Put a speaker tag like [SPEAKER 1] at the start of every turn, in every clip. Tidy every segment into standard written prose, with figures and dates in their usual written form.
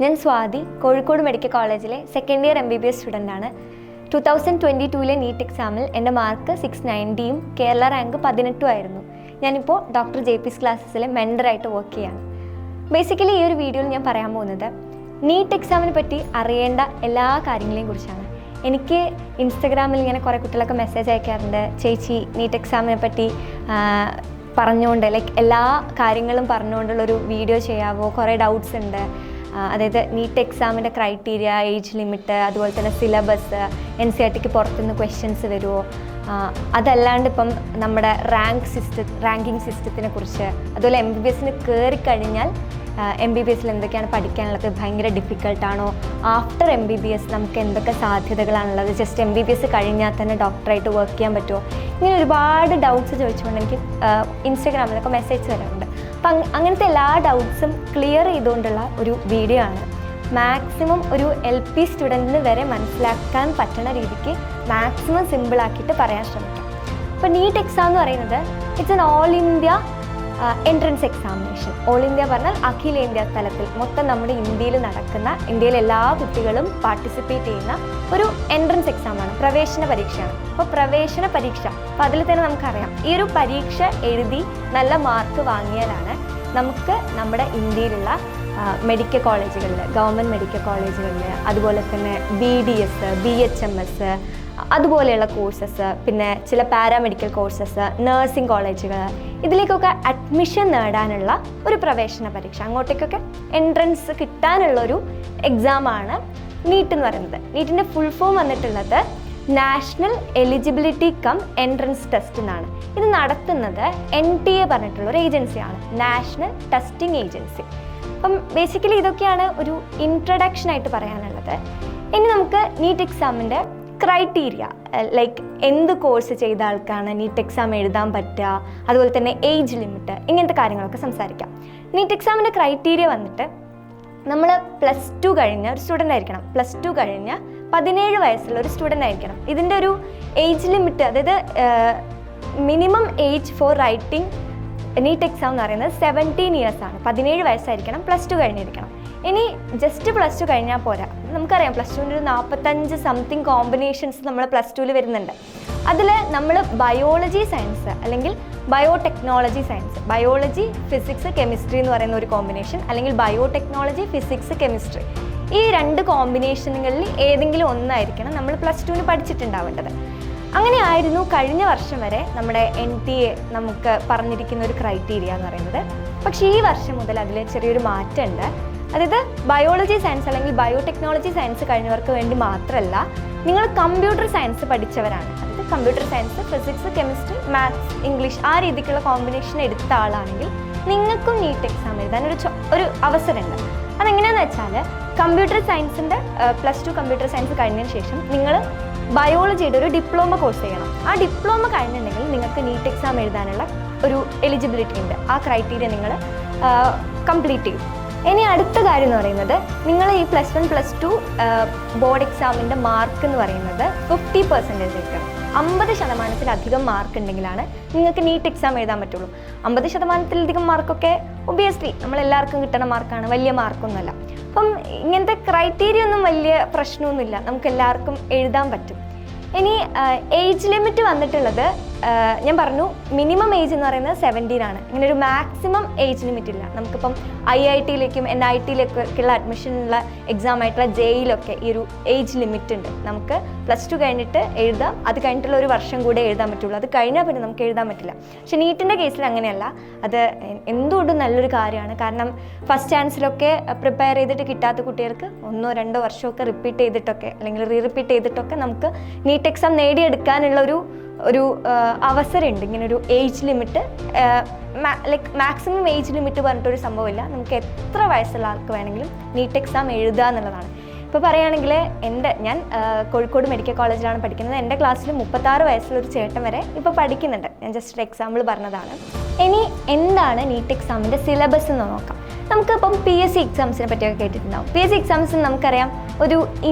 [SPEAKER 1] ഞാൻ സ്വാതി, കോഴിക്കോട് മെഡിക്കൽ കോളേജിലെ second year MBBS സ്റ്റുഡൻ്റാണ്. 2022 NEET എക്സാമിൽ എൻ്റെ മാർക്ക് 690യും കേരള റാങ്ക് 18 ആയിരുന്നു. ഞാനിപ്പോൾ ഡോക്ടർ JP's ക്ലാസ്സസിലെ മെൻറ്ററായിട്ട് വർക്ക് ചെയ്യാണ്. ബേസിക്കലി ഈ ഒരു വീഡിയോയിൽ ഞാൻ പറയാൻ പോകുന്നത് നീറ്റ് എക്സാമിനെ പറ്റി അറിയേണ്ട എല്ലാ കാര്യങ്ങളെയും കുറിച്ചാണ്. എനിക്ക് ഇൻസ്റ്റഗ്രാമിൽ ഇങ്ങനെ കുറേ കുട്ടികളൊക്കെ മെസ്സേജ് അയക്കാറുണ്ട്, ചേച്ചി നീറ്റ് എക്സാമിനെ പറ്റി പറഞ്ഞുകൊണ്ട് എല്ലാ കാര്യങ്ങളും പറഞ്ഞുകൊണ്ടുള്ളൊരു വീഡിയോ ചെയ്യാവോ, കുറേ ഡൗട്ട്സ് ഉണ്ട്. അതായത് നീറ്റ് എക്സാമിൻ്റെ ക്രൈറ്റീരിയ, ഏജ് ലിമിറ്റ്, അതുപോലെ തന്നെ സിലബസ്, NCERTക്ക് പുറത്തുനിന്ന് ക്വസ്റ്റ്യൻസ് വരുമോ, അതല്ലാണ്ട് ഇപ്പം നമ്മുടെ റാങ്കിങ് സിസ്റ്റത്തിനെ കുറിച്ച്, അതുപോലെ MBBSന് കയറിക്കഴിഞ്ഞാൽ MBBSൽ എന്തൊക്കെയാണ് പഠിക്കാനുള്ളത്, ഭയങ്കര ഡിഫിക്കൽട്ടാണോ, ആഫ്റ്റർ MBBS നമുക്ക് എന്തൊക്കെ സാധ്യതകളാണുള്ളത്, ജസ്റ്റ് MBBS കഴിഞ്ഞാൽ തന്നെ ഡോക്ടറായിട്ട് വർക്ക് ചെയ്യാൻ പറ്റുമോ, ഇങ്ങനെ ഒരുപാട് ഡൗട്ട്സ് ചോദിച്ചുകൊണ്ട് എനിക്ക് ഇൻസ്റ്റഗ്രാമിലൊക്കെ മെസ്സേജ് തരാറുണ്ട്. അപ്പം അങ്ങനത്തെ എല്ലാ ഡൗട്ട്സും ക്ലിയർ ചെയ്തുകൊണ്ടുള്ള ഒരു വീഡിയോ ആണ്. മാക്സിമം ഒരു LP സ്റ്റുഡൻറ്റിന് വരെ മനസ്സിലാക്കാൻ പറ്റുന്ന രീതിക്ക് മാക്സിമം സിമ്പിളാക്കിയിട്ട് പറയാൻ ശ്രമിക്കാം. അപ്പോൾ നീറ്റ് എക്സാം എന്ന് പറയുന്നത് it's an all India entrance examination. All India പറഞ്ഞാൽ അഖിലേന്ത്യാ തലത്തിൽ മൊത്തം നമ്മുടെ ഇന്ത്യയിൽ നടക്കുന്ന, ഇന്ത്യയിലെ എല്ലാ കുട്ടികളും പാർട്ടിസിപ്പേറ്റ് ചെയ്യുന്ന ഒരു എൻട്രൻസ് എക്സാമാണ്, പ്രവേശന പരീക്ഷയാണ്. അപ്പോൾ പ്രവേശന പരീക്ഷ, അപ്പോൾ അതിൽ തന്നെ നമുക്കറിയാം ഈ ഒരു പരീക്ഷ എഴുതി നല്ല മാർക്ക് വാങ്ങിയാലാണ് നമുക്ക് നമ്മുടെ ഇന്ത്യയിലുള്ള മെഡിക്കൽ കോളേജുകളിൽ, ഗവൺമെൻറ് മെഡിക്കൽ കോളേജുകളിൽ, അതുപോലെ തന്നെ BDS, BHMS അതുപോലെയുള്ള കോഴ്സസ്, പിന്നെ ചില പാരാമെഡിക്കൽ കോഴ്സസ്, നഴ്സിംഗ് കോളേജുകൾ, ഇതിലേക്കൊക്കെ അഡ്മിഷൻ നേടാനുള്ള ഒരു പ്രവേശന പരീക്ഷ, അങ്ങോട്ടേക്കൊക്കെ എൻട്രൻസ് കിട്ടാനുള്ളൊരു എക്സാമാണ് നീറ്റ് എന്ന് പറയുന്നത്. നീറ്റിൻ്റെ ഫുൾ ഫോം വന്നിട്ടുള്ളത് national eligibility come entrance test എന്നാണ്. ഇത് നടത്തുന്നത് NTA പറഞ്ഞിട്ടുള്ളൊരു ഏജൻസിയാണ്, നാഷണൽ ടെസ്റ്റിംഗ് ഏജൻസി. അപ്പം ബേസിക്കലി ഇതൊക്കെയാണ് ഒരു ഇൻട്രഡക്ഷൻ ആയിട്ട് പറയാനുള്ളത്. ഇനി നമുക്ക് നീറ്റ് എക്സാമിൻ്റെ ക്രൈറ്റീരിയ, ലൈക്ക് എന്ത് കോഴ്സ് ചെയ്ത ആൾക്കാണ് നീറ്റ് എക്സാം എഴുതാൻ പറ്റുക, അതുപോലെ തന്നെ ഏജ് ലിമിറ്റ്, ഇങ്ങനത്തെ കാര്യങ്ങളൊക്കെ സംസാരിക്കാം. നീറ്റ് എക്സാമിൻ്റെ ക്രൈറ്റീരിയ വന്നിട്ട് നമ്മൾ +2 കഴിഞ്ഞ ഒരു സ്റ്റുഡൻ്റ് ആയിരിക്കണം, +2 കഴിഞ്ഞ 17 വയസ്സുള്ള ഒരു സ്റ്റുഡൻ്റ് ആയിരിക്കണം. ഇതിൻ്റെ ഒരു ഏജ് ലിമിറ്റ്, അതായത് minimum age for writing NEET exam എന്ന് പറയുന്നത് 17 ഇയേഴ്സ് ആണ്. 17 വയസ്സായിരിക്കണം, +2 കഴിഞ്ഞിരിക്കണം. ഇനി ജസ്റ്റ് +2 കഴിഞ്ഞാൽ പോരാ, നമുക്കറിയാം +2ൻ്റെ ഒരു 45 സംതിങ് കോമ്പിനേഷൻസ് നമ്മൾ +2ൽ വരുന്നുണ്ട്. അതിൽ നമ്മൾ ബയോളജി സയൻസ് അല്ലെങ്കിൽ biotechnology science, biology physics chemistry എന്ന് പറയുന്ന ഒരു കോമ്പിനേഷൻ, അല്ലെങ്കിൽ ബയോടെക്നോളജി ഫിസിക്സ് കെമിസ്ട്രി, ഈ 2 കോമ്പിനേഷനുകളിൽ ഏതെങ്കിലും ഒന്നായിരിക്കണം നമ്മൾ +2ന് പഠിച്ചിട്ടുണ്ടാവേണ്ടത്. അങ്ങനെയായിരുന്നു കഴിഞ്ഞ വർഷം വരെ നമ്മുടെ NTA നമുക്ക് പറഞ്ഞിരിക്കുന്ന ഒരു ക്രൈറ്റീരിയ എന്ന് പറയുന്നത്. പക്ഷേ ഈ വർഷം മുതൽ അതിൽ ചെറിയൊരു മാറ്റമുണ്ട്. അതായത് ബയോളജി സയൻസ് അല്ലെങ്കിൽ ബയോടെക്നോളജി സയൻസ് കഴിഞ്ഞവർക്ക് വേണ്ടി മാത്രമല്ല, നിങ്ങൾ കമ്പ്യൂട്ടർ സയൻസ് പഠിച്ചവരാണ്, അതായത് computer science, physics, chemistry, maths, English, ആ രീതിക്കുള്ള കോമ്പിനേഷൻ എടുത്ത ആളാണെങ്കിൽ നിങ്ങൾക്കും നീറ്റ് എക്സാം എഴുതാൻ ഒരു അവസരമുണ്ട്. അതെങ്ങനെയാണെന്ന് വെച്ചാൽ, കമ്പ്യൂട്ടർ സയൻസിൻ്റെ +2 കമ്പ്യൂട്ടർ സയൻസ് കഴിഞ്ഞതിന് ശേഷം നിങ്ങൾ ബയോളജിയുടെ ഒരു ഡിപ്ലോമ കോഴ്സ് ചെയ്യണം. ആ ഡിപ്ലോമ കഴിഞ്ഞിട്ടുണ്ടെങ്കിൽ നിങ്ങൾക്ക് നീറ്റ് എക്സാം എഴുതാനുള്ള ഒരു എലിജിബിലിറ്റി ഉണ്ട്. ആ ക്രൈറ്റീരിയ നിങ്ങൾ കംപ്ലീറ്റ് ചെയ്യും. ഇനി അടുത്ത കാര്യം എന്ന് പറയുന്നത്, നിങ്ങൾ ഈ +1 +2 ബോർഡ് എക്സാമിൻ്റെ മാർക്ക് എന്ന് പറയുന്നത് 50% എടുക്കണം. 50% മാർക്ക് ഉണ്ടെങ്കിലാണ് നിങ്ങൾക്ക് നീറ്റ് എക്സാം എഴുതാൻ പറ്റുള്ളൂ. 50% മാർക്കൊക്കെ ഒബിയസ്ലി നമ്മളെല്ലാവർക്കും കിട്ടുന്ന മാർക്കാണ്, വലിയ മാർക്കൊന്നുമല്ല. അപ്പം ഇങ്ങനത്തെ ക്രൈറ്റീരിയ ഒന്നും വലിയ പ്രശ്നമൊന്നുമില്ല, നമുക്ക് എല്ലാവർക്കും എഴുതാൻ പറ്റും. ഇനി ഏജ് ലിമിറ്റ് വന്നിട്ടുള്ളത്, ഞാൻ പറഞ്ഞു മിനിമം ഏജ് എന്ന് പറയുന്നത് 17 ആണ്. ഇങ്ങനെ ഒരു മാക്സിമം ഏജ് ലിമിറ്റ് ഇല്ല. നമുക്കിപ്പം IITയിലേക്കും NITയിലേക്കുള്ള അഡ്മിഷനുള്ള എക്സാം ആയിട്ടുള്ള JEEലൊക്കെ ഈ ഒരു ഏജ് ലിമിറ്റ് ഉണ്ട്. നമുക്ക് +2 കഴിഞ്ഞിട്ട് എഴുതാം, അത് കഴിഞ്ഞിട്ടുള്ള ഒരു വർഷം കൂടെ എഴുതാൻ പറ്റുള്ളൂ, അത് കഴിഞ്ഞാൽ പിന്നെ നമുക്ക് എഴുതാൻ പറ്റില്ല. പക്ഷേ നീറ്റിൻ്റെ കേസിൽ അങ്ങനെയല്ല. അത് എന്തുകൊണ്ടും നല്ലൊരു കാര്യമാണ്. കാരണം ഫസ്റ്റ് ചാൻസിലൊക്കെ പ്രിപ്പയർ ചെയ്തിട്ട് കിട്ടാത്ത കുട്ടികൾക്ക് 1-2 വർഷമൊക്കെ റിപ്പീറ്റ് ചെയ്തിട്ടൊക്കെ അല്ലെങ്കിൽ റിപ്പീറ്റ് ചെയ്തിട്ടൊക്കെ നമുക്ക് നീറ്റ് എക്സാം നേടിയെടുക്കാനുള്ള ഒരു അവസരമുണ്ട്. ഇങ്ങനെ ഒരു age limit, like maximum age limit പറഞ്ഞിട്ടൊരു സംഭവമില്ല. നമുക്ക് എത്ര വയസ്സുള്ള ആൾക്ക് വേണമെങ്കിലും നീറ്റ് എക്സാം എഴുതുക എന്നുള്ളതാണ്. ഇപ്പോൾ പറയുകയാണെങ്കിൽ ഞാൻ കോഴിക്കോട് മെഡിക്കൽ കോളേജിലാണ് പഠിക്കുന്നത്. എൻ്റെ ക്ലാസ്സിൽ 36 വയസ്സുള്ളൊരു ചേട്ടൻ വരെ ഇപ്പോൾ പഠിക്കുന്നുണ്ട്. ഞാൻ ജസ്റ്റ് ഒരു എക്സാമ്പിൾ പറഞ്ഞതാണ്. ഇനി എന്താണ് നീറ്റ് എക്സാമിൻ്റെ സിലബസ് എന്ന് നോക്കാം. നമുക്കിപ്പം PSC എക്സാംസിനെ പറ്റിയൊക്കെ കേട്ടിട്ടുണ്ടാവും. PSC എക്സാംസിന് നമുക്കറിയാം ഒരു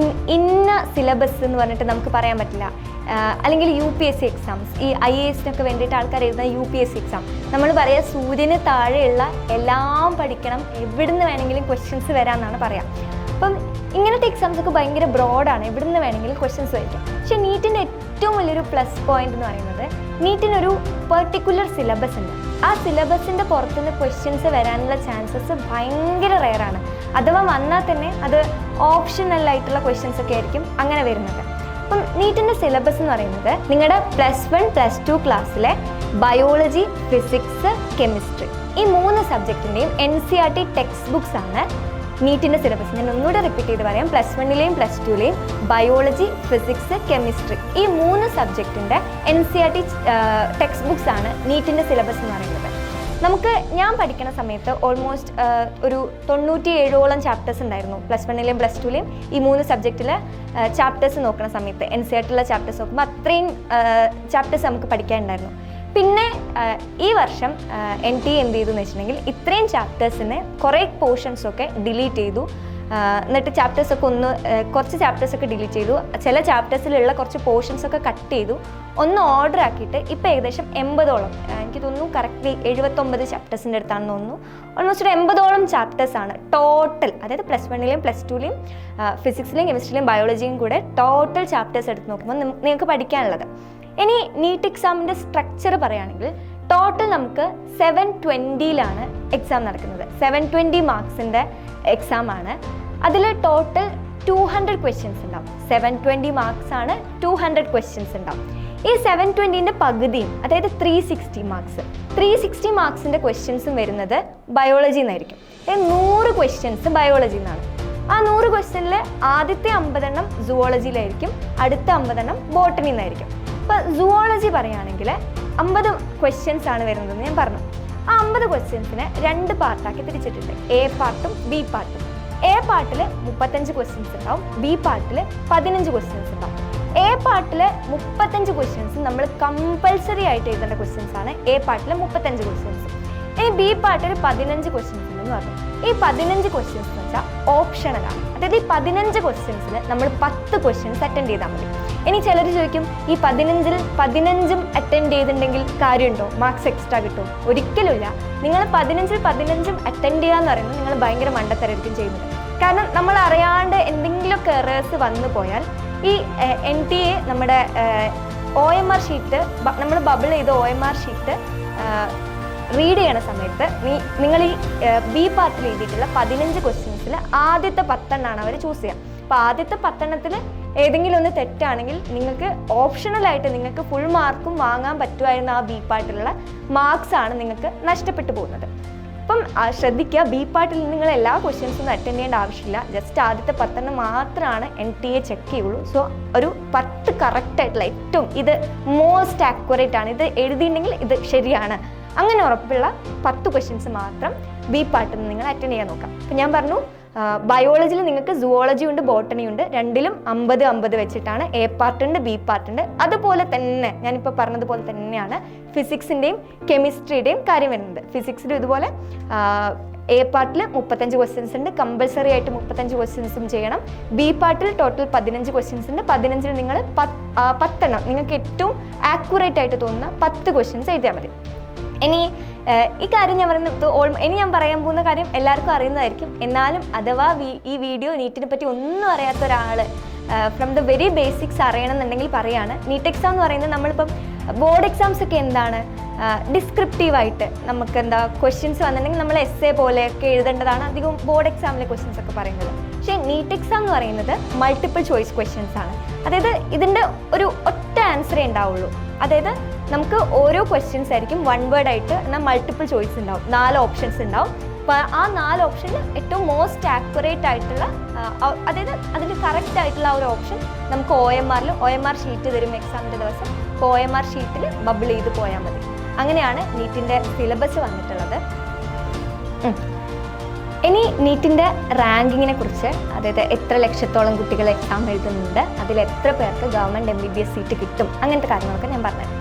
[SPEAKER 1] ഇന്ന സിലബസ് എന്ന് പറഞ്ഞിട്ട് നമുക്ക് പറയാൻ പറ്റില്ല. അല്ലെങ്കിൽ UPSC എക്സാംസ്, ഈ IASനൊക്കെ വേണ്ടിയിട്ട് ആൾക്കാർ എഴുതുന്ന UPSC എക്സാം, നമ്മൾ പറയുക സൂര്യന് താഴെയുള്ള എല്ലാം പഠിക്കണം, എവിടുന്ന് വേണമെങ്കിലും ക്വസ്റ്റ്യൻസ് വരാമെന്നാണ് പറയാം. അപ്പം ഇങ്ങനത്തെ എക്സാംസ് ഒക്കെ ഭയങ്കര ബ്രോഡാണ്, എവിടെ നിന്ന് വേണമെങ്കിലും ക്വസ്റ്റ്യൻസ് വയ്ക്കാം. പക്ഷേ നീറ്റിൻ്റെ ഏറ്റവും വലിയൊരു പ്ലസ് പോയിന്റ് എന്ന് പറയുന്നത് നീറ്റിനൊരു പെർട്ടിക്കുലർ സിലബസ് ഉണ്ട്. ആ സിലബസിൻ്റെ പുറത്തുനിന്ന് ക്വസ്റ്റ്യൻസ് വരാനുള്ള ചാൻസസ് ഭയങ്കര റെയറാണ്. അഥവാ വന്നാൽ തന്നെ അത് ഓപ്ഷണൽ ആയിട്ടുള്ള ക്വസ്റ്റ്യൻസ് ഒക്കെ ആയിരിക്കും അങ്ങനെ വരുന്നത്. അപ്പം നീറ്റിൻ്റെ സിലബസ് എന്ന് പറയുന്നത് നിങ്ങളുടെ +1 +2 ക്ലാസ്സിലെ ബയോളജി, ഫിസിക്സ്, കെമിസ്ട്രി ഈ 3 സബ്ജക്റ്റിൻ്റെയും NCERT ടെക്സ്റ്റ് ബുക്സ് ആണ് നീറ്റിൻ്റെ സിലബസ്. ഞാൻ ഒന്നുകൂടെ റിപ്പീറ്റ് ചെയ്ത് പറയാം. +1ലെയും +2ലെയും ബയോളജി, ഫിസിക്സ്, കെമിസ്ട്രി ഈ 3 സബ്ജക്റ്റിൻ്റെ NCERT ടെക്സ്റ്റ് ബുക്സ് ആണ് നീറ്റിൻ്റെ സിലബസ് എന്ന് പറയുന്നത്. നമുക്ക് ഞാൻ പഠിക്കുന്ന സമയത്ത് ഓൾമോസ്റ്റ് ഒരു 97ഓളം ചാപ്റ്റേഴ്സ് ഉണ്ടായിരുന്നു. +1ലെയും +2ലെയും ഈ 3 സബ്ജക്റ്റിലെ ചാപ്റ്റേഴ്സ് നോക്കുന്ന സമയത്ത് NCERTയിലെ ചാപ്റ്റേഴ്സ് നോക്കുമ്പോൾ അത്രയും ചാപ്റ്റേഴ്സ് നമുക്ക് പഠിക്കാനുണ്ടായിരുന്നു. പിന്നെ ഈ വർഷം NTA എന്ത് ചെയ്തു എന്ന് വെച്ചിട്ടുണ്ടെങ്കിൽ ഇത്രയും ചാപ്റ്റേഴ്സിന് കുറേ പോർഷൻസൊക്കെ ഡിലീറ്റ് ചെയ്തു. എന്നിട്ട് ചാപ്റ്റേഴ്സൊക്കെ കുറച്ച് ചാപ്റ്റേഴ്സൊക്കെ ഡിലീറ്റ് ചെയ്തു. ചില ചാപ്റ്റേഴ്സിലുള്ള കുറച്ച് പോർഷൻസൊക്കെ കട്ട് ചെയ്തു. ഒന്ന് ഓർഡർ ആക്കിയിട്ട് ഇപ്പോൾ ഏകദേശം 80ഓളം, എനിക്ക് തോന്നുന്നു കറക്റ്റ്ലി 79 ചാപ്റ്റേഴ്സിൻ്റെ അടുത്താണെന്ന് തോന്നുന്നു. ഓൾമോസ്റ്റ് ഒരു 80ഓളം ചാപ്റ്റേഴ്സാണ് ടോട്ടൽ. അതായത് +1ലെയും +2ലെയും ഫിസിക്സിലെയും കെമിസ്ട്രിയിലെയും ബയോളജിയും കൂടെ ടോട്ടൽ ചാപ്റ്റേഴ്സ് എടുത്ത് നോക്കുമ്പോൾ നിങ്ങൾക്ക് പഠിക്കാനുള്ളത്. ഇനി നീറ്റ് എക്സാമിൻ്റെ സ്ട്രക്ചർ പറയുകയാണെങ്കിൽ ടോട്ടൽ നമുക്ക് 720ലാണ് എക്സാം നടക്കുന്നത്. 720 മാർക്സിൻ്റെ എക്സാമാണ്. അതിൽ ടോട്ടൽ 200 ക്വസ്റ്റ്യൻസ് ഉണ്ടാവും. 720 മാർക്സ് ആണ്, 200 ക്വസ്റ്റ്യൻസ് ഉണ്ടാവും. ഈ 720ൻ്റെ പകുതിയും, അതായത് 360 മാർക്സ്, 360 മാർക്സിൻ്റെ ക്വസ്റ്റ്യൻസും വരുന്നത് ബയോളജിയിൽ നിന്നായിരിക്കും. 100 ക്വസ്റ്റ്യൻസ് ബയോളജിയിൽ നിന്നാണ്. ആ 100 ക്വസ്റ്റ്യനിൽ ആദ്യത്തെ 50 സുവോളജിയിലായിരിക്കും, അടുത്ത 50 ബോട്ടണിയിൽ നിന്നായിരിക്കും. ഇപ്പോൾ സുവോളജി പറയുകയാണെങ്കിൽ 50 ക്വസ്റ്റ്യൻസ് ആണ് വരുന്നതെന്ന് ഞാൻ പറഞ്ഞു. ആ 50 ക്വസ്റ്റ്യൻസിനെ 2 പാർട്ടാക്കി തിരിച്ചിട്ടുണ്ട്, A പാർട്ടും B പാർട്ടും. A പാർട്ടിൽ 35 ക്വസ്റ്റ്യൻസ് ഉണ്ടാവും, B പാർട്ടിൽ 15 ക്വസ്റ്റ്യൻസ് ഉണ്ടാവും. A പാർട്ടിൽ 35 ക്വസ്റ്റ്യൻസ് നമ്മൾ കമ്പൽസറി ആയിട്ട് എഴുതേണ്ട ക്വസ്റ്റ്യൻസ് ആണ്. A പാർട്ടിൽ 35 ക്വസ്റ്റ്യൻസ്. ഇനി B പാർട്ടിൽ 15 ക്വസ്റ്റ്യൻസ് ഉണ്ടെന്ന് പറഞ്ഞു. ഈ 15 ക്വസ്റ്റ്യൻസ് എന്ന് വെച്ചാൽ ഓപ്ഷണലാണ്. അതായത് ഈ 15 ക്വസ്റ്റ്യൻസിൽ നമ്മൾ 10 ക്വസ്റ്റ്യൻസ് അറ്റൻഡ് ചെയ്താൽ മതി. ഇനി ചിലർ ചോദിക്കും, ഈ 15ൽ 15ഉം അറ്റൻഡ് ചെയ്തിട്ടുണ്ടെങ്കിൽ കാര്യമുണ്ടോ, മാർക്സ് എക്സ്ട്രാ കിട്ടും? ഒരിക്കലുമില്ല. നിങ്ങൾ 15ൽ 15ഉം അറ്റൻഡ് ചെയ്യുക എന്ന് പറയുന്നത് നിങ്ങൾ ഭയങ്കര മണ്ടത്തരായിരിക്കും ചെയ്യുന്നത്. കാരണം നമ്മൾ അറിയാണ്ട് എന്തെങ്കിലുമൊക്കെ എറേഴ്സ് വന്നു പോയാൽ ഈ NTA നമ്മുടെ OMR ഷീറ്റ്, നമ്മൾ ബബിൾ ചെയ്ത OMR ഷീറ്റ് റീഡ് ചെയ്യണ സമയത്ത് നിങ്ങൾ ഈ B പാർട്ടിൽ എഴുതിയിട്ടുള്ള 15 ക്വസ്റ്റ്യൻസിൽ ആദ്യത്തെ 10 അവർ ചൂസ് ചെയ്യുക. അപ്പോൾ ആദ്യത്തെ 10 ഏതെങ്കിലും ഒന്ന് തെറ്റാണെങ്കിൽ നിങ്ങൾക്ക് ഓപ്ഷണലായിട്ട് നിങ്ങൾക്ക് ഫുൾ മാർക്കും വാങ്ങാൻ പറ്റുമായിരുന്ന ആ B പാർട്ടിലുള്ള മാർക്സ് ആണ് നിങ്ങൾക്ക് നഷ്ടപ്പെട്ടു പോകുന്നത്. അപ്പം ശ്രദ്ധിക്കുക, B പാർട്ടിൽ നിങ്ങൾ എല്ലാ ക്വസ്റ്റ്യൻസും അറ്റൻഡ് ചെയ്യേണ്ട ആവശ്യമില്ല. ജസ്റ്റ് ആദ്യത്തെ 10 മാത്രമാണ് NTA ചെക്ക് ചെയ്യുള്ളൂ. സോ ഒരു 10 കറക്റ്റായിട്ടുള്ള ഏറ്റവും ഇത് മോസ്റ്റ് ആക്യുറേറ്റ് ആണ്, ഇത് എഴുതിയിട്ടുണ്ടെങ്കിൽ ഇത് ശരിയാണ്, അങ്ങനെ ഉറപ്പുള്ള 10 ക്വസ്റ്റ്യൻസ് മാത്രം B പാർട്ടിൽ നിന്ന് നിങ്ങൾ അറ്റൻഡ് ചെയ്യാൻ നോക്കാം. അപ്പം ഞാൻ പറഞ്ഞു, ബയോളജിയിൽ നിങ്ങൾക്ക് സുവോളജി ഉണ്ട്, ബോട്ടണി ഉണ്ട്. രണ്ടിലും 50-50 വെച്ചിട്ടാണ്. A പാർട്ടുണ്ട്, B പാർട്ടുണ്ട്. അതുപോലെ തന്നെ ഞാനിപ്പോൾ പറഞ്ഞതുപോലെ തന്നെയാണ് ഫിസിക്സിൻ്റെയും കെമിസ്ട്രിയുടെയും കാര്യം വരുന്നത്. ഫിസിക്സിലും ഇതുപോലെ A പാർട്ടിൽ 35 ക്വസ്റ്റ്യൻസ് ഉണ്ട്, കമ്പൽസറി ആയിട്ട് 35 ക്വസ്റ്റ്യൻസും ചെയ്യണം. B പാർട്ടിൽ ടോട്ടൽ 15 ക്വസ്റ്റ്യൻസ് ഉണ്ട്. 15ൽ നിങ്ങൾ 10 നിങ്ങൾക്ക് ഏറ്റവും ആക്യുറേറ്റ് ആയിട്ട് തോന്നുന്ന 10 ക്വസ്റ്റ്യൻസ് എഴുതിയാൽ മതി. ഇനി ഈ കാര്യം ഞാൻ പറയുന്നത് ഇനി ഞാൻ പറയാൻ പോകുന്ന കാര്യം എല്ലാവർക്കും അറിയുന്നതായിരിക്കും. എന്നാലും അഥവാ ഈ വീഡിയോ നീറ്റിനെ പറ്റി ഒന്നും അറിയാത്ത ഒരാൾ ഫ്രം ദ വെരി ബേസിക്സ് അറിയണമെന്നുണ്ടെങ്കിൽ പറയാണ്. നീറ്റ് എക്സാം എന്ന് പറയുന്നത് നമ്മളിപ്പം ബോർഡ് എക്സാംസ് ഒക്കെ എന്താണ് ഡിസ്ക്രിപ്റ്റീവായിട്ട് നമുക്ക് എന്താ ക്വസ്റ്റ്യൻസ് വന്നിട്ടുണ്ടെങ്കിൽ നമ്മൾ essay പോലെയൊക്കെ എഴുതേണ്ടതാണ് അധികം ബോർഡ് എക്സാമിലെ ക്വസ്റ്റ്യൻസ് ഒക്കെ പറയുന്നത്. പക്ഷേ നീറ്റ് എക്സാം എന്ന് പറയുന്നത് മൾട്ടിപ്പിൾ ചോയ്സ് ക്വസ്റ്റ്യൻസ് ആണ്. അതായത് ഇതിൻ്റെ ഒരു ഒറ്റ ആൻസറേ ഉണ്ടാവുള്ളൂ. അതായത് നമുക്ക് ഓരോ ക്വസ്റ്റ്യൻസ് ആയിരിക്കും 1 വേർഡ് ആയിട്ട്, എന്നാൽ മൾട്ടിപ്പിൾ ചോയ്സ് ഉണ്ടാവും, 4 ഓപ്ഷൻസ് ഉണ്ടാവും. അപ്പോൾ ആ 4 ഓപ്ഷനിൽ ഏറ്റവും മോസ്റ്റ് ആക്യുറേറ്റ് ആയിട്ടുള്ള, അതായത് അതിൻ്റെ കറക്റ്റ് ആയിട്ടുള്ള ആ ഒരു ഓപ്ഷൻ നമുക്ക് OMR ഷീറ്റ് തരും എക്സാമിൻ്റെ ദിവസം. അപ്പോൾ OMR ഷീറ്റിൽ ബബിൾ ചെയ്ത് പോയാൽ മതി. അങ്ങനെയാണ് നീറ്റിൻ്റെ സിലബസ് വന്നിട്ടുള്ളത്. ഇനി നീറ്റിൻ്റെ റാങ്കിങ്ങിനെ കുറിച്ച്, അതായത് എത്ര ലക്ഷത്തോളം കുട്ടികൾ എക്സാം എഴുതുന്നുണ്ട്, അതിൽ എത്ര പേർക്ക് ഗവൺമെൻറ് MBBS സീറ്റ് കിട്ടും, അങ്ങനത്തെ കാര്യങ്ങളൊക്കെ ഞാൻ പറഞ്ഞത്.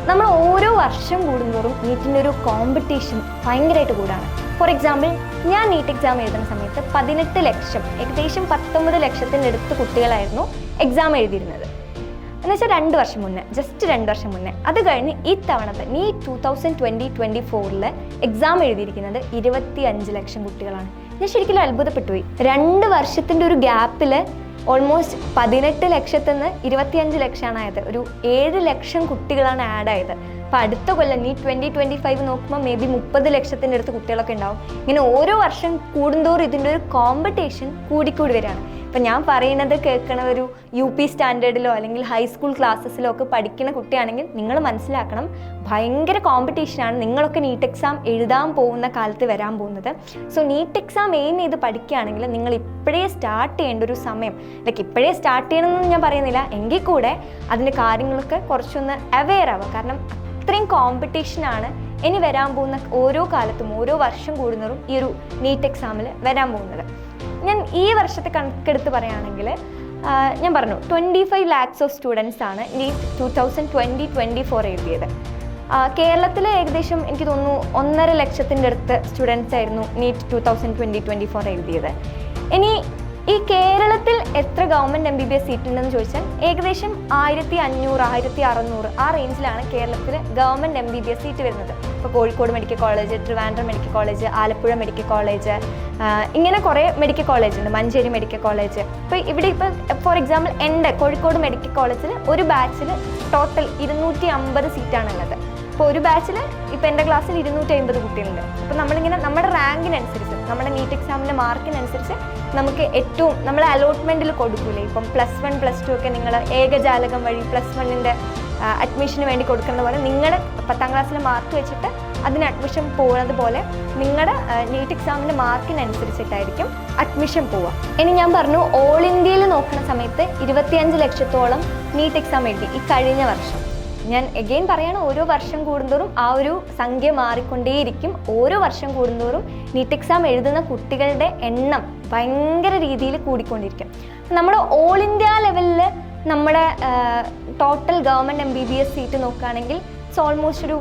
[SPEAKER 1] നമ്മൾ ഓരോ വർഷം കൂടുന്തോറും നീറ്റിൻ്റെ ഒരു കോമ്പറ്റീഷൻ ഭയങ്കരമായിട്ട് കൂടാണ്. ഫോർ എക്സാമ്പിൾ, ഞാൻ നീറ്റ് എക്സാം എഴുതുന്ന സമയത്ത് 18 ലക്ഷം, ഏകദേശം 19 ലക്ഷത്തിനടുത്ത് കുട്ടികളായിരുന്നു എക്സാം എഴുതിയിരുന്നത്. എന്നുവെച്ചാൽ 2 വർഷം മുന്നേ, ജസ്റ്റ് 2 വർഷം മുന്നേ. അത് കഴിഞ്ഞ് ഈ തവണത്തെ ഈ 2020-24 എക്സാം എഴുതിയിരിക്കുന്നത് 25 ലക്ഷം കുട്ടികളാണ്. ഞാൻ ശരിക്കും അത്ഭുതപ്പെട്ടു പോയി. 2 വർഷത്തിൻ്റെ ഒരു ഗ്യാപ്പിൽ ഓൾമോസ്റ്റ് 18 ലക്ഷത്തിൽ നിന്ന് 25 ലക്ഷമാണ് ആയത്. ഒരു 7 ലക്ഷം കുട്ടികളാണ് ആഡ് ആയത്. അപ്പോൾ അടുത്ത കൊല്ലം നീ 2025 നോക്കുമ്പോൾ മേ ബി 30 ലക്ഷത്തിൻ്റെ അടുത്ത് കുട്ടികളൊക്കെ ഉണ്ടാവും. ഇങ്ങനെ ഓരോ വർഷം കൂടുന്തോറും ഇതിൻ്റെ ഒരു കോമ്പറ്റീഷൻ കൂടിക്കൂടി വരികയാണ്. ഇപ്പം ഞാൻ പറയുന്നത് കേൾക്കണ ഒരു UP സ്റ്റാൻഡേർഡിലോ അല്ലെങ്കിൽ ഹൈസ്കൂൾ ക്ലാസ്സസിലോ ഒക്കെ പഠിക്കുന്ന കുട്ടിയാണെങ്കിൽ നിങ്ങൾ മനസ്സിലാക്കണം, ഭയങ്കര കോമ്പറ്റീഷനാണ്. നിങ്ങളൊക്കെ നീറ്റ് എക്സാം എഴുതാൻ പോകുന്ന കാലത്ത് വരാൻ പോകുന്നത്. സോ നീറ്റ് എക്സാം എയിം ചെയ്ത് പഠിക്കുകയാണെങ്കിൽ നിങ്ങൾ ഇപ്പോഴേ സ്റ്റാർട്ട് ചെയ്യേണ്ട ഒരു സമയം, ലൈക്ക് ഇപ്പോഴേ സ്റ്റാർട്ട് ചെയ്യണമെന്ന് ഞാൻ പറയുന്നില്ല, എങ്കിൽ കൂടെ അതിൻ്റെ കാര്യങ്ങളൊക്കെ കുറച്ചൊന്ന് അവെയർ ആവുക. കാരണം അത്രയും കോമ്പറ്റീഷനാണ് ഇനി വരാൻ പോകുന്ന ഓരോ കാലത്തും ഓരോ വർഷം കൂടുന്നതും ഈ ഒരു നീറ്റ് എക്സാമിൽ വരാൻ പോകുന്നത്. ഞാൻ ഈ വർഷത്തെ കണക്കെടുത്ത് പറയുകയാണെങ്കിൽ ഞാൻ പറഞ്ഞു 25 lakhs ഓഫ് സ്റ്റുഡൻസ് ആണ് നീറ്റ് 2020-24 എഴുതിയത്. കേരളത്തിൽ ഏകദേശം എനിക്ക് തോന്നുന്നു 1.5 ലക്ഷത്തിൻ്റെ അടുത്ത് സ്റ്റുഡൻസ് ആയിരുന്നു നീറ്റ് 2020-24 എഴുതിയത്. ഇനി ഈ കേരളത്തിൽ എത്ര ഗവൺമെൻറ് MBBS സീറ്റ് ഉണ്ടെന്ന് ചോദിച്ചാൽ ഏകദേശം 1500-1600 ആ റേഞ്ചിലാണ് കേരളത്തിൽ ഗവൺമെൻറ് MBBS സീറ്റ് വരുന്നത്. ഇപ്പോൾ Kozhikode medical college, Trivandrum medical college, Alappuzha medical college, ഇങ്ങനെ കുറേ മെഡിക്കൽ കോളേജ് ഉണ്ട്, മഞ്ചേരി മെഡിക്കൽ കോളേജ്. ഇപ്പോൾ ഇവിടെ ഇപ്പോൾ ഫോർ എക്സാമ്പിൾ എൻ്റെ കോഴിക്കോട് മെഡിക്കൽ കോളേജിൽ ഒരു ബാച്ചിൽ ടോട്ടൽ 250 സീറ്റാണുള്ളത്. അപ്പോൾ ഒരു ബാച്ചിൽ ഇപ്പോൾ എൻ്റെ ക്ലാസ്സിൽ 250 കുട്ടികളുണ്ട്. അപ്പോൾ നമ്മളിങ്ങനെ നമ്മുടെ റാങ്കിനനുസരിച്ച്, നമ്മുടെ നീറ്റ് എക്സാമിൻ്റെ മാർക്കിനനുസരിച്ച് നമുക്ക് ഏറ്റവും നമ്മൾ അലോട്ട്മെൻറ്റിൽ കൊടുക്കൂലേ, ഇപ്പം +1 +2 ഒക്കെ നിങ്ങൾ ഏകജാലകം വഴി +1ൻ്റെ അഡ്മിഷന് വേണ്ടി കൊടുക്കുന്ന പോലെ നിങ്ങളുടെ 10ാം ക്ലാസ്സിലെ മാർക്ക് വെച്ചിട്ട് അതിന് അഡ്മിഷൻ പോകുന്നത് പോലെ നിങ്ങളുടെ നീറ്റ് എക്സാമിൻ്റെ മാർക്കിനനുസരിച്ചിട്ടായിരിക്കും അഡ്മിഷൻ പോവുക. ഇനി ഞാൻ പറഞ്ഞു ഓൾ ഇന്ത്യയിൽ നോക്കുന്ന സമയത്ത് 25 ലക്ഷത്തോളം നീറ്റ് എക്സാം എഴുതി ഈ കഴിഞ്ഞ വർഷം. ഞാൻ എഗെയിൻ പറയാണ്, ഓരോ വർഷം കൂടുന്തോറും ആ ഒരു സംഖ്യ മാറിക്കൊണ്ടേയിരിക്കും. ഓരോ വർഷം കൂടുന്തോറും നീറ്റ് എക്സാം എഴുതുന്ന കുട്ടികളുടെ എണ്ണം ഭയങ്കര രീതിയിൽ കൂടിക്കൊണ്ടിരിക്കും. നമ്മൾ ഓൾ ഇന്ത്യ ലെവലിൽ നമ്മുടെ ടോട്ടൽ ഗവൺമെൻറ് MBBS സീറ്റ് നോക്കുകയാണെങ്കിൽ ഇറ്റ്സ് ഓൾമോസ്റ്റ് ഒരു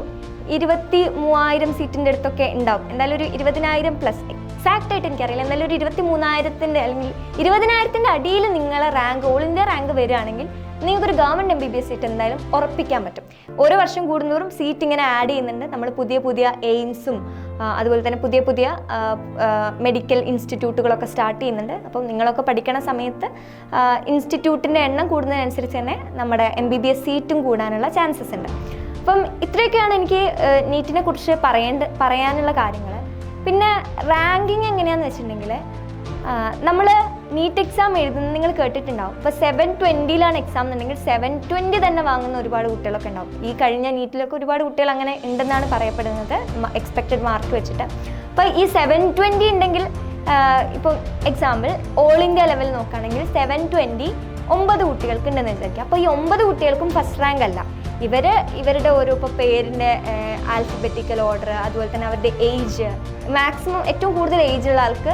[SPEAKER 1] 23,000 സീറ്റിൻ്റെ അടുത്തൊക്കെ ഉണ്ടാവും. എന്തായാലും ഒരു 20,000+. എക്സാക്റ്റ് ആയിട്ട് എനിക്കറിയില്ല, എന്തായാലും ഒരു 23,000 അല്ലെങ്കിൽ 20,000 അടിയിൽ നിങ്ങളെ റാങ്ക് ഓൾ ഇന്ത്യ റാങ്ക് വരികയാണെങ്കിൽ നിങ്ങൾക്കൊരു ഗവൺമെൻറ് MBBS സീറ്റ് എന്തായാലും ഉറപ്പിക്കാൻ പറ്റും. ഓരോ വർഷം കൂടുന്നതോറും സീറ്റ് ഇങ്ങനെ ആഡ് ചെയ്യുന്നുണ്ട്. നമ്മൾ പുതിയ പുതിയ എയിംസും അതുപോലെ തന്നെ പുതിയ പുതിയ മെഡിക്കൽ ഇൻസ്റ്റിറ്റ്യൂട്ടുകളൊക്കെ സ്റ്റാർട്ട് ചെയ്യുന്നുണ്ട്. അപ്പം നിങ്ങളൊക്കെ പഠിക്കണ സമയത്ത് ഇൻസ്റ്റിറ്റ്യൂട്ടിൻ്റെ എണ്ണം കൂടുന്നതിനനുസരിച്ച് തന്നെ നമ്മുടെ MBBS സീറ്റും കൂടാനുള്ള ചാൻസസ് ഉണ്ട്. അപ്പം ഇത്രയൊക്കെയാണ് എനിക്ക് നീറ്റിനെ കുറിച്ച് പറയാനുള്ള കാര്യങ്ങൾ. പിന്നെ റാങ്കിങ് എങ്ങനെയാണെന്ന് വെച്ചിട്ടുണ്ടെങ്കിൽ നമ്മൾ നീറ്റ് എക്സാം എഴുതുന്നത് നിങ്ങൾ കേട്ടിട്ടുണ്ടാവും. ഇപ്പോൾ 720 എക്സാം എന്നുണ്ടെങ്കിൽ 720 തന്നെ വാങ്ങുന്ന ഒരുപാട് കുട്ടികളൊക്കെ ഉണ്ടാവും. ഈ കഴിഞ്ഞ നീറ്റിലൊക്കെ ഒരുപാട് കുട്ടികൾ അങ്ങനെ ഉണ്ടെന്നാണ് പറയപ്പെടുന്നത്, എക്സ്പെക്റ്റഡ് മാർക്ക് വെച്ചിട്ട്. അപ്പോൾ ഈ 720 ഉണ്ടെങ്കിൽ ഇപ്പോൾ എക്സാമ്പിൾ ഓൾ ഇന്ത്യ ലെവൽ നോക്കുകയാണെങ്കിൽ 720 9 കുട്ടികൾക്ക് ഉണ്ടെന്ന് വിചാരിക്കുക. അപ്പോൾ ഈ 9 കുട്ടികൾക്കും ഫസ്റ്റ് റാങ്ക് അല്ല. ഇവരുടെ ഓരോ ഇപ്പോൾ പേരിൻ്റെ ആൽഫബറ്റിക്കൽ ഓർഡർ, അതുപോലെ തന്നെ അവരുടെ ഏജ്, മാക്സിമം ഏറ്റവും കൂടുതൽ ഏജുള്ള ആൾക്ക്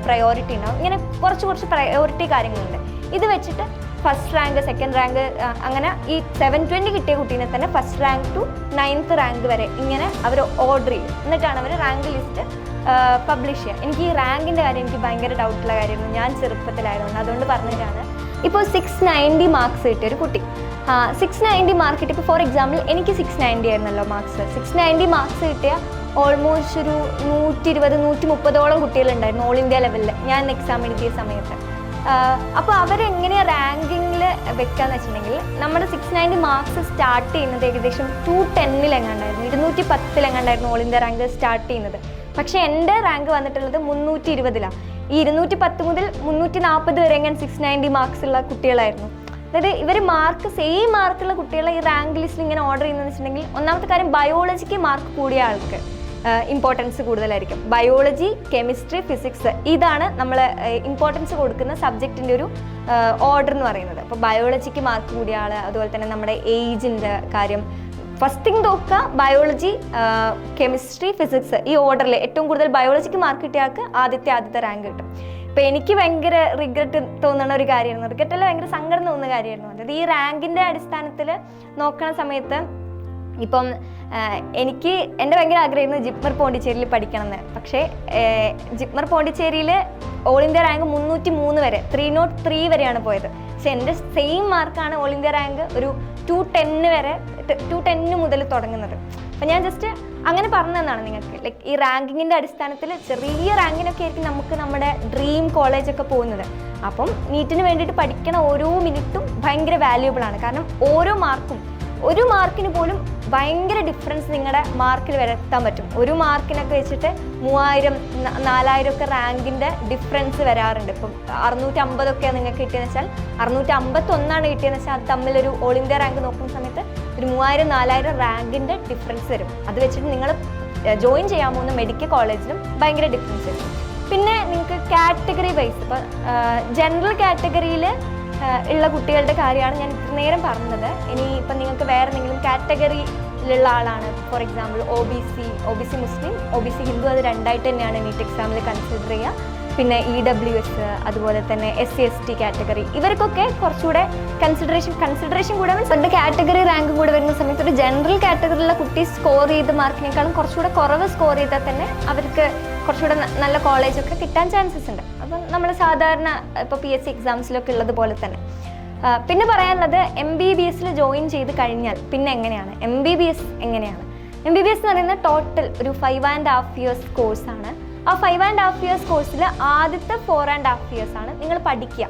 [SPEAKER 1] പ്രയോറിറ്റി ഉണ്ടാവും. ഇങ്ങനെ കുറച്ച് പ്രയോറിറ്റി കാര്യങ്ങളുണ്ട്. ഇത് വെച്ചിട്ട് ഫസ്റ്റ് റാങ്ക്, സെക്കൻഡ് റാങ്ക്, അങ്ങനെ ഈ 720 കിട്ടിയ കുട്ടീനെ തന്നെ first rank to 9th rank വരെ ഇങ്ങനെ അവർ ഓർഡർ ചെയ്യും. എന്നിട്ടാണ് അവർ റാങ്ക് ലിസ്റ്റ് പബ്ലിഷ് ചെയ്യുക. എനിക്ക് ഈ റാങ്കിൻ്റെ കാര്യം എനിക്ക് ഭയങ്കര ഡൗട്ടുള്ള കാര്യമായിരുന്നു, ഞാൻ ചെറുപ്പത്തിലായതുകൊണ്ട്. അതുകൊണ്ട് പറഞ്ഞിട്ടാണ്. ഇപ്പോൾ 690 മാർക്സ് കിട്ടിയൊരു കുട്ടി, 690 മാർക്ക് കിട്ടി. ഇപ്പോൾ ഫോർ എക്സാമ്പിൾ എനിക്ക് 690 ആയിരുന്നല്ലോ മാർക്സ്. 690 മാർക്സ് കിട്ടിയ ഓൾമോസ്റ്റ് ഒരു 120-130ഓളം കുട്ടികളുണ്ടായിരുന്നു ഓൾ ഇന്ത്യ ലെവലിൽ ഞാൻ എക്സാം എഴുതിയ സമയത്ത്. അപ്പോൾ അവരെങ്ങനെയാണ് റാങ്കിങ്ങിൽ വെക്കാന്ന് വെച്ചിട്ടുണ്ടെങ്കിൽ നമ്മുടെ 690 മാർക്സ് സ്റ്റാർട്ട് ചെയ്യുന്നത് ഏകദേശം 210 210 ഓൾ ഇന്ത്യ റാങ്ക് സ്റ്റാർട്ട് ചെയ്യുന്നത്. പക്ഷേ എൻ്റെ റാങ്ക് വന്നിട്ടുള്ളത് 320. ഈ 210 മുതൽ 340 വരെ ഞാൻ 690 മാർക്സ് ഉള്ള കുട്ടികളായിരുന്നു. അതായത് ഇവർ മാർക്ക് സെയിം മാർക്കുള്ള കുട്ടികളെ ഈ റാങ്ക് ലിസ്റ്റിൽ ഇങ്ങനെ ഓർഡർ ചെയ്യുന്നതെന്ന് വെച്ചിട്ടുണ്ടെങ്കിൽ ഒന്നാമത്തെ കാര്യം ബയോളജിക്ക് മാർക്ക് കൂടിയ ആൾക്ക് ഇമ്പോർട്ടൻസ് കൂടുതലായിരിക്കും. ബയോളജി, കെമിസ്ട്രി, ഫിസിക്സ് ഇതാണ് നമ്മൾ ഇമ്പോർട്ടൻസ് കൊടുക്കുന്ന സബ്ജക്റ്റിൻ്റെ ഒരു ഓർഡർ എന്ന് പറയുന്നത്. അപ്പോൾ ബയോളജിക്ക് മാർക്ക് കൂടിയ ആൾ, അതുപോലെ തന്നെ നമ്മുടെ ഏജിൻ്റെ കാര്യം ഫസ്റ്റ് തിങ് നോക്കുക. ബയോളജി, കെമിസ്ട്രി, ഫിസിക്സ് ഈ ഓർഡറിൽ ഏറ്റവും കൂടുതൽ ബയോളജിക്ക് മാർക്ക് കിട്ടിയ ആൾക്ക് ആദ്യത്തെ റാങ്ക് കിട്ടും. ഇപ്പോൾ എനിക്ക് ഭയങ്കര റിഗ്രറ്റ് തോന്നുന്ന ഒരു കാര്യമായിരുന്നു, റിഗ്രറ്റല്ല ഭയങ്കര സങ്കടം തോന്നുന്ന കാര്യമായിരുന്നു. അതായത് ഈ റാങ്കിൻ്റെ അടിസ്ഥാനത്തിൽ നോക്കുന്ന സമയത്ത് ഇപ്പം എനിക്ക് എൻ്റെ ഭയങ്കര ആഗ്രഹമായിരുന്നു ജിപ്മർ പോണ്ടിച്ചേരിയിൽ പഠിക്കണം എന്ന്. പക്ഷേ ജിപ്മർ പോണ്ടിച്ചേരിയിൽ ഓൾ ഇന്ത്യ റാങ്ക് 303 വരെ 303 വരെയാണ് പോയത്. പക്ഷെ എൻ്റെ സെയിം മാർക്കാണ് ഓൾ ഇന്ത്യ റാങ്ക് ഒരു 210 മുതൽ തുടങ്ങുന്നത്. അപ്പം ഞാൻ ജസ്റ്റ് അങ്ങനെ പറഞ്ഞതെന്നാണ് നിങ്ങൾക്ക്. ലൈക്ക് ഈ റാങ്കിങ്ങിൻ്റെ അടിസ്ഥാനത്തിൽ ചെറിയ റാങ്കിനൊക്കെ ആയിരിക്കും നമുക്ക് നമ്മുടെ ഡ്രീം കോളേജൊക്കെ പോകുന്നത്. അപ്പം നീറ്റിന് വേണ്ടിയിട്ട് പഠിക്കണ ഓരോ മിനിറ്റും ഭയങ്കര വാല്യുബിൾ ആണ്. കാരണം ഓരോ മാർക്കും, ഒരു മാർക്കിന് പോലും ഭയങ്കര ഡിഫറൻസ് നിങ്ങളുടെ മാർക്കിൽ വരുത്താൻ പറ്റും. ഒരു മാർക്കിനൊക്കെ വെച്ചിട്ട് 3000 4000 ഒക്കെ റാങ്കിൻ്റെ ഡിഫറൻസ് വരാറുണ്ട്. ഇപ്പം 650 നിങ്ങൾക്ക് കിട്ടിയെന്ന് വെച്ചാൽ 651 കിട്ടിയെന്ന് വെച്ചാൽ അത് തമ്മിലൊരു ഓൾ ഇന്ത്യ റാങ്ക് നോക്കുന്ന സമയത്ത് ഒരു 3000 4000 റാങ്കിൻ്റെ ഡിഫറൻസ് വരും. അത് വെച്ചിട്ട് നിങ്ങൾ ജോയിൻ ചെയ്യാൻ പോകുന്ന മെഡിക്കൽ കോളേജിലും ഭയങ്കര ഡിഫറൻസ് വരും. പിന്നെ നിങ്ങൾക്ക് കാറ്റഗറി വൈസ്, ഇപ്പോൾ ജനറൽ കാറ്റഗറിയിൽ ഉള്ള കുട്ടികളുടെ കാര്യമാണ് ഞാൻ ഇത്ര നേരം പറഞ്ഞത്. ഇനി ഇപ്പം നിങ്ങൾക്ക് വേറെ എന്തെങ്കിലും കാറ്റഗറിയിലുള്ള ആളാണ്, for example O B C Muslim, OBC Hindu, അത് രണ്ടായിട്ട് തന്നെയാണ് നീറ്റ് എക്സാമിൽ കൺസിഡർ ചെയ്യുക. പിന്നെ EWS, അതുപോലെ തന്നെ SC/ST കാറ്റഗറി, ഇവർക്കൊക്കെ കുറച്ചുകൂടെ കൺസിഡറേഷൻ കൂടെ മീൻസ് അവരുടെ കാറ്റഗറി റാങ്ക് കൂടെ വരുന്ന സമയത്ത് ഒരു ജനറൽ കാറ്റഗറിയിലുള്ള കുട്ടി സ്കോർ ചെയ്ത മാർക്കിനേക്കാളും കുറച്ചുകൂടെ കുറവ് സ്കോർ ചെയ്താൽ തന്നെ അവർക്ക് കുറച്ചുകൂടെ നല്ല കോളേജൊക്കെ കിട്ടാൻ ചാൻസസ് ഉണ്ട്. അപ്പം നമ്മൾ സാധാരണ ഇപ്പോൾ PSC എക്സാംസിലൊക്കെ ഉള്ളതുപോലെ തന്നെ. പിന്നെ പറയാനുള്ളത് MBBS ജോയിൻ ചെയ്ത് കഴിഞ്ഞാൽ പിന്നെ എങ്ങനെയാണ്, MBBS എങ്ങനെയാണ്. MBBS എന്ന് പറയുന്നത് ടോട്ടൽ ഒരു 5.5 years കോഴ്സാണ്. ആ 5.5 years കോഴ്സിൽ ആദ്യത്തെ 4.5 years ആണ് നിങ്ങൾ പഠിക്കുക.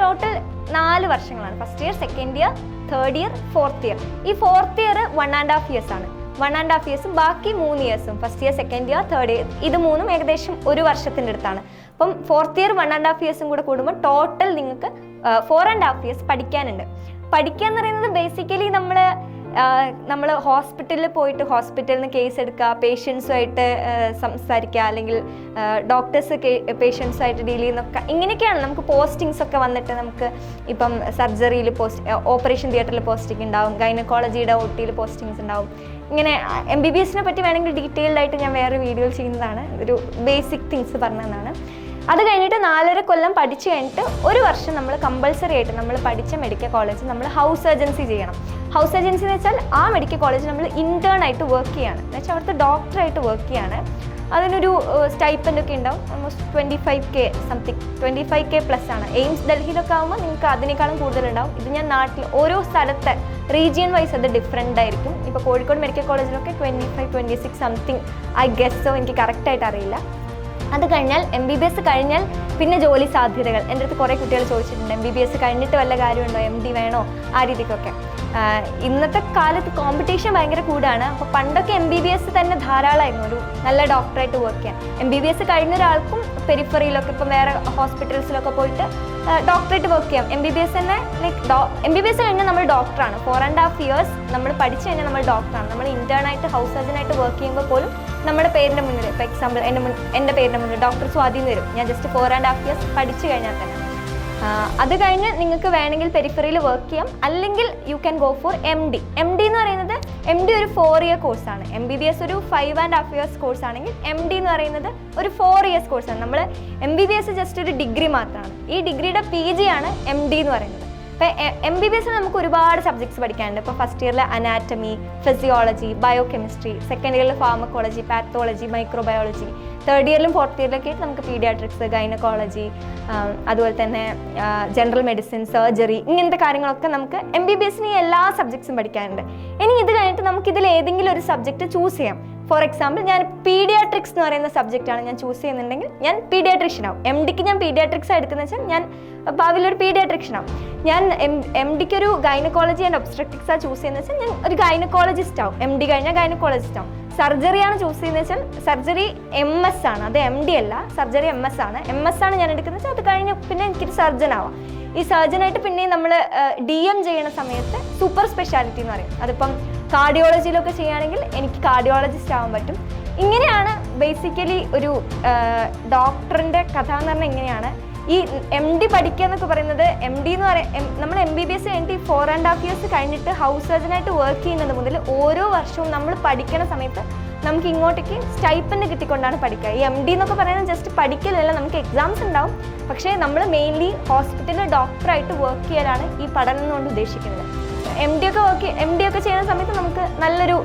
[SPEAKER 1] ടോട്ടൽ 4 വർഷങ്ങളാണ്. First year, second year, third year, fourth year. ഈ ഫോർത്ത് ഇയർ 1.5 years ആണ്. 1.5 years ബാക്കി 3 years, first year, second year, third year, ഇത് മൂന്നും ഏകദേശം ഒരു വർഷത്തിൻ്റെ അടുത്താണ്. അപ്പം ഫോർത്ത് ഇയർ 1.5 years കൂടെ കൂടുമ്പോൾ ടോട്ടൽ നിങ്ങൾക്ക് 4.5 years പഠിക്കാനുണ്ട്. പഠിക്കുക എന്ന് പറയുന്നത് ബേസിക്കലി നമ്മൾ ഹോസ്പിറ്റലിൽ പോയിട്ട് ഹോസ്പിറ്റലിൽ നിന്ന് കേസ് എടുക്കുക, പേഷ്യൻസുമായിട്ട് സംസാരിക്കുക, അല്ലെങ്കിൽ ഡോക്ടേഴ്സ് പേഷ്യൻസുമായിട്ട് ഡീൽ ചെയ്യുന്നൊക്കെ ഇങ്ങനെയൊക്കെയാണ്. നമുക്ക് പോസ്റ്റിങ്സ് ഒക്കെ വന്നിട്ട് നമുക്ക് ഇപ്പം സർജറിയിൽ ഓപ്പറേഷൻ തിയേറ്ററിൽ പോസ്റ്റിംഗ് ഉണ്ടാവും, ഗൈനക്കോളജിയുടെ OTയിൽ പോസ്റ്റിങ്സ് ഉണ്ടാവും. ഇങ്ങനെ MBBS പറ്റി വേണമെങ്കിൽ ഡീറ്റെയിൽഡ് ആയിട്ട് ഞാൻ വേറെ വീഡിയോ ചെയ്യുന്നതാണ്. ഒരു ബേസിക് തിങ്സ് പറഞ്ഞതാണ്. അത് കഴിഞ്ഞിട്ട് 4.5 കൊല്ലം പഠിച്ചു കഴിഞ്ഞിട്ട് ഒരു വർഷം നമ്മൾ കമ്പൾസറി ആയിട്ട് നമ്മൾ പഠിച്ച മെഡിക്കൽ കോളേജ് നമ്മൾ ഹൗസ് സർജൻസി ചെയ്യണം. ഹൗസ് സർജൻസി എന്ന് വെച്ചാൽ ആ മെഡിക്കൽ കോളേജ് നമ്മൾ ഇൻറ്റേൺ ആയിട്ട് വർക്ക് ചെയ്യാണ്, എന്ന് വെച്ചാൽ അവിടുത്തെ ഡോക്ടറായിട്ട് വർക്ക് ചെയ്യാണ്. അതിനൊരു സ്റ്റൈപ്പൻഡ് ഒക്കെ ഉണ്ടാവും, almost 25K something, 25K plus ആണ്. എയിംസ് ഡൽഹിയിലൊക്കെ ആകുമ്പോൾ നിങ്ങൾക്ക് അതിനേക്കാളും കൂടുതലുണ്ടാവും. ഇത് ഞാൻ നാട്ടിൽ ഓരോ സ്ഥലത്തെ റീജിയൻ വൈസ് അത് ഡിഫറെൻ്റ് ആയിരിക്കും. ഇപ്പോൾ കോഴിക്കോട് മെഡിക്കൽ കോളേജിലൊക്കെ 25-26 സംതിങ് ഐ ഗെസ്സോ, എനിക്ക് കറക്റ്റായിട്ട് അറിയില്ല. അത് കഴിഞ്ഞാൽ MBBS കഴിഞ്ഞാൽ പിന്നെ ജോലി സാധ്യതകൾ എൻ്റെ അടുത്ത് കുറേ കുട്ടികൾ ചോദിച്ചിട്ടുണ്ട്, MBBS കഴിഞ്ഞിട്ട് വല്ല കാര്യമുണ്ടോ, MD വേണോ, ആ രീതിക്കൊക്കെ. ഇന്നത്തെ കാലത്ത് കോമ്പറ്റീഷൻ ഭയങ്കര കൂടുതലാണ്. അപ്പോൾ പണ്ടൊക്കെ MBBS തന്നെ ധാരാളമായിരുന്നു ഒരു നല്ല ഡോക്ടറായിട്ട് വർക്ക് ചെയ്യാൻ. MBBS കഴിഞ്ഞ ഒരാൾക്കും പെരിഫറിയിലൊക്കെ ഇപ്പം വേറെ ഹോസ്പിറ്റൽസിലൊക്കെ പോയിട്ട് ഡോക്ടറായിട്ട് വർക്ക് ചെയ്യാം. MBBS തന്നെ MBBS കഴിഞ്ഞാൽ നമ്മൾ ഡോക്ടറാണ്. 4.5 years നമ്മൾ പഠിച്ചു കഴിഞ്ഞാൽ നമ്മൾ ഡോക്ടറാണ്. നമ്മൾ ഇൻറ്റേൺ ഹൗസ് സർജനായിട്ട് വർക്ക് ചെയ്യുമ്പോൾ പോലും നമ്മുടെ പേരിൻ്റെ മുന്നിൽ, ഇപ്പോൾ എക്സാമ്പിൾ എൻ്റെ പേരിൻ്റെ മുന്നിൽ ഡോക്ടർ സ്വാതി എന്ന് വരും. ഞാൻ ജസ്റ്റ് 4.5 years പഠിച്ചു കഴിഞ്ഞാൽ തന്നെ. അത് കഴിഞ്ഞ് നിങ്ങൾക്ക് വേണമെങ്കിൽ പെരിഫറിയിൽ വർക്ക് ചെയ്യാം, അല്ലെങ്കിൽ you can go for MD. MD എന്ന് പറയുന്നത് ഒരു 4 year കോഴ്സാണ്. MBBS ഒരു 5.5 years കോഴ്സ് ആണെങ്കിൽ MD എന്ന് പറയുന്നത് ഒരു 4 years കോഴ്സാണ്. നമ്മൾ MBBS ജസ്റ്റ് ഒരു ഡിഗ്രി മാത്രമാണ്. ഈ ഡിഗ്രിയുടെ PG ആണ് MD എന്ന് പറയുന്നത്. ഇപ്പോൾ MBBS നമുക്ക് ഒരുപാട് സബ്ജക്ട്സ് പഠിക്കാനുണ്ട്. ഇപ്പോൾ ഫസ്റ്റ് ഇയറിൽ അനാറ്റമി, ഫിസിയോളജി, ബയോകെമിസ്ട്രി, സെക്കൻഡ് ഇയറിൽ ഫാർമക്കോളജി, പാത്തോളജി, മൈക്രോബയോളജി, തേർഡ് ഇയറിലും ഫോർത്ത് ഇയറിലൊക്കെ നമുക്ക് പീഡിയാട്രിക്സ്, ഗൈനക്കോളജി, അതുപോലെ തന്നെ ജനറൽ മെഡിസിൻ, സർജറി, ഇങ്ങനത്തെ കാര്യങ്ങളൊക്കെ നമുക്ക് MBBS എല്ലാ സബ്ജക്ട്സും പഠിക്കാനുണ്ട്. ഇനി ഇത് കഴിഞ്ഞിട്ട് നമുക്കിതിൽ ഏതെങ്കിലും ഒരു സബ്ജക്റ്റ് ചൂസ് ചെയ്യാം. ഫോർ എക്സാമ്പിൾ ഞാൻ പീഡിയാട്രിക്സ് എന്ന് പറയുന്ന സബ്ജക്റ്റാണ് ഞാൻ ചൂസ് ചെയ്യുന്നുണ്ടെങ്കിൽ ഞാൻ പീഡിയാട്രിഷ്യൻ ആവും. MDക്ക് ഞാൻ പീഡിയാട്രിക്സ് എടുക്കുന്നത് വെച്ചാൽ ഞാൻ ഭാവിയിലൊരു പീഡിയാട്രിഷ്യൻ ആവും. ഞാൻ MDക്ക് ഒരു ഗൈനക്കോളജി ആൻഡ് ഒബ്സ്ട്രക്റ്റിക്സാണ് ചൂസ് ചെയ്യുന്നത് വെച്ചാൽ ഞാൻ ഒരു ഗൈനക്കോളജിസ്റ്റ് ആവും. MD കഴിഞ്ഞാൽ ഗൈനക്കോളജിസ്റ്റ് ആവും. സർജറിയാണ് ചൂസ് ചെയ്യുന്നത് വെച്ചാൽ സർജറി MS ആണ്, അത് MD അല്ല, സർജറി MS ആണ് ഞാൻ എടുക്കുന്നത് വെച്ചാൽ അത് കഴിഞ്ഞ് പിന്നെ എനിക്കൊരു സർജൻ ആവാം. ഈ സർജനായിട്ട് പിന്നെയും നമ്മൾ DM ചെയ്യുന്ന സമയത്ത് സൂപ്പർ സ്പെഷ്യാലിറ്റി എന്ന് പറയും. അതിപ്പം കാർഡിയോളജിയിലൊക്കെ ചെയ്യുകയാണെങ്കിൽ എനിക്ക് കാർഡിയോളജിസ്റ്റ് ആവാൻ പറ്റും. ഇങ്ങനെയാണ് ബേസിക്കലി ഒരു ഡോക്ടറിൻ്റെ കഥ എന്ന് പറഞ്ഞാൽ ഇങ്ങനെയാണ്. ഈ MD പഠിക്കുക എന്നൊക്കെ പറയുന്നത്, MD എന്ന് നമ്മൾ MBBS കഴിഞ്ഞിട്ട് 4.5 years കഴിഞ്ഞിട്ട് ഹൗസ് സർജനായിട്ട് വർക്ക് ചെയ്യുന്നത് മുതൽ ഓരോ വർഷവും നമ്മൾ പഠിക്കുന്ന സമയത്ത് നമുക്ക് ഇങ്ങോട്ടേക്ക് സ്റ്റൈപ്പൻഡ് കിട്ടിക്കൊണ്ടാണ് പഠിക്കുക. ഈ MD എന്നൊക്കെ പറയുന്നത് ജസ്റ്റ് പഠിക്കലല്ല, നമുക്ക് എക്സാംസ് ഉണ്ടാവും. പക്ഷേ നമ്മൾ മെയിൻലി ഹോസ്പിറ്റലിൽ ഡോക്ടറായിട്ട് വർക്ക് ചെയ്യാനാണ് ഈ പഠനം എന്നുകൊണ്ട് ഉദ്ദേശിക്കുന്നത്. MD ഒക്കെ ചെയ്യുന്ന സമയത്ത് നമുക്ക് നല്ലൊരു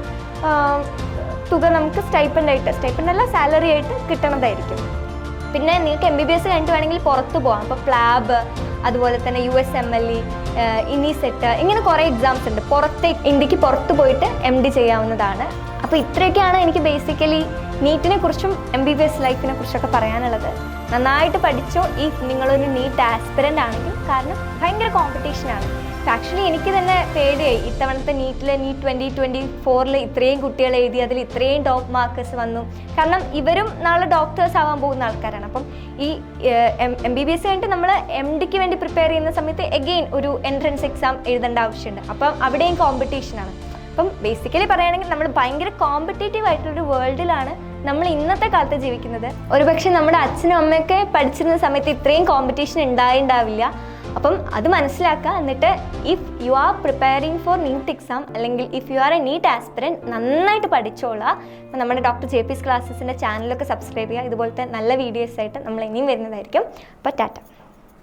[SPEAKER 1] തുക നമുക്ക് സ്റ്റൈപ്പൻഡല്ല സാലറി ആയിട്ട് കിട്ടണതായിരിക്കും. പിന്നെ നിങ്ങൾക്ക് MBBS കഴിഞ്ഞിട്ട് വേണമെങ്കിൽ പുറത്ത് പോകാം. അപ്പോൾ പ്ലാബ്, അതുപോലെ തന്നെ USMLE, INISET, ഇങ്ങനെ കുറേ എക്സാംസ് ഉണ്ട്. ഇന്ത്യക്ക് പുറത്ത് പോയിട്ട് MD ചെയ്യാവുന്നതാണ്. അപ്പോൾ ഇത്രയൊക്കെയാണ് എനിക്ക് ബേസിക്കലി നീറ്റിനെ കുറിച്ചും MBBS ലൈഫിനെ കുറിച്ചൊക്കെ പറയാനുള്ളത്. നന്നായിട്ട് പഠിച്ചോ നിങ്ങളൊരു നീറ്റ് ആസ്പിരൻ്റ് ആണെങ്കിൽ, കാരണം ഭയങ്കര കോമ്പറ്റീഷനാണ്. ആക്ച്വലി എനിക്ക് തന്നെ പേടിയായി ഇത്തവണത്തെ നീറ്റ് 2024 ഇത്രയും കുട്ടികൾ എഴുതി, അതിൽ ഇത്രയും ടോപ്പ് മാർക്കേഴ്സ് വന്നു. കാരണം ഇവരും നാളെ ഡോക്ടേഴ്സ് ആവാൻ പോകുന്ന ആൾക്കാരാണ്. അപ്പം ഈ MBBS കഴിഞ്ഞിട്ട് നമ്മൾ MDക്ക് വേണ്ടി പ്രിപ്പയർ ചെയ്യുന്ന സമയത്ത് എഗെയിൻ ഒരു എൻട്രൻസ് എക്സാം എഴുതേണ്ട ആവശ്യമുണ്ട്. അപ്പം അവിടെയും കോമ്പറ്റീഷനാണ്. അപ്പം ബേസിക്കലി പറയുകയാണെങ്കിൽ നമ്മൾ ഭയങ്കര കോമ്പറ്റേറ്റീവ് ആയിട്ടുള്ളൊരു വേൾഡിലാണ് നമ്മൾ ഇന്നത്തെ കാലത്ത് ജീവിക്കുന്നത്. ഒരുപക്ഷെ നമ്മുടെ അച്ഛനും അമ്മയൊക്കെ പഠിച്ചിരുന്ന സമയത്ത് ഇത്രയും കോമ്പറ്റീഷൻ ഉണ്ടാവില്ല. അപ്പം അത് മനസ്സിലാക്കുക. എന്നിട്ട് if you are preparing for NEET exam, അല്ലെങ്കിൽ if you are a NEET aspirant, നന്നായിട്ട് പഠിച്ചോളാം. നമ്മുടെ ഡോക്ടർ JP's ക്ലാസ്സസിൻ്റെ ചാനലൊക്കെ സബ്സ്ക്രൈബ് ചെയ്യുക. ഇതുപോലത്തെ നല്ല വീഡിയോസായിട്ട് നമ്മൾ ഇനിയും വരുന്നതായിരിക്കും. അപ്പോൾ ടാറ്റ.